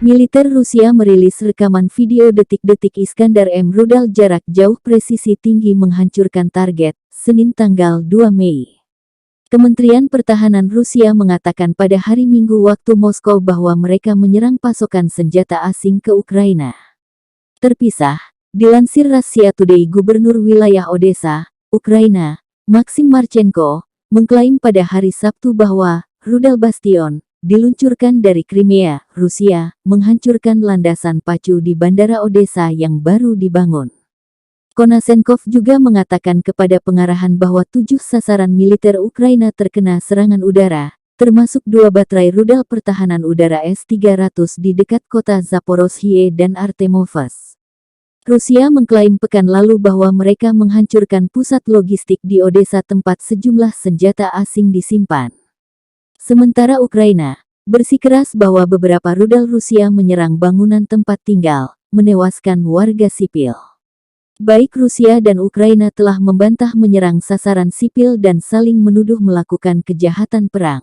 Militer Rusia merilis rekaman video detik-detik Iskandar M rudal jarak jauh presisi tinggi menghancurkan target, Senin tanggal 2 Mei. Kementerian Pertahanan Rusia mengatakan pada hari Minggu waktu Moskow bahwa mereka menyerang pasokan senjata asing ke Ukraina. Terpisah, dilansir Russia Today, Gubernur Wilayah Odessa, Ukraina, Maxim Marchenko, mengklaim pada hari Sabtu bahwa rudal Bastion diluncurkan dari Crimea, Rusia, menghancurkan landasan pacu di Bandara Odessa yang baru dibangun. Konashenkov juga mengatakan kepada pengarahan bahwa 7 sasaran militer Ukraina terkena serangan udara, termasuk 2 baterai rudal pertahanan udara S-300 di dekat kota Zaporozhye dan Artemovsk. Rusia mengklaim pekan lalu bahwa mereka menghancurkan pusat logistik di Odessa tempat sejumlah senjata asing disimpan. Sementara Ukraina bersikeras bahwa beberapa rudal Rusia menyerang bangunan tempat tinggal, menewaskan warga sipil. Baik Rusia dan Ukraina telah membantah menyerang sasaran sipil dan saling menuduh melakukan kejahatan perang.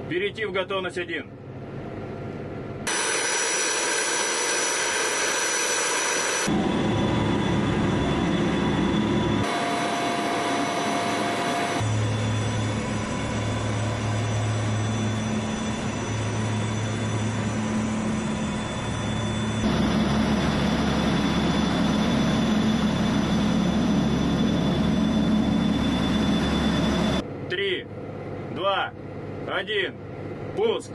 Перейти в готовность 1. Три, два, один. Пуск!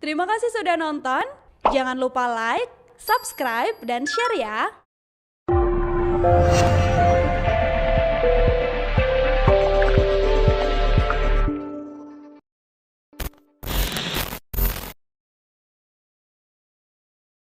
Terima kasih sudah nonton. Jangan lupa like, subscribe, dan share ya.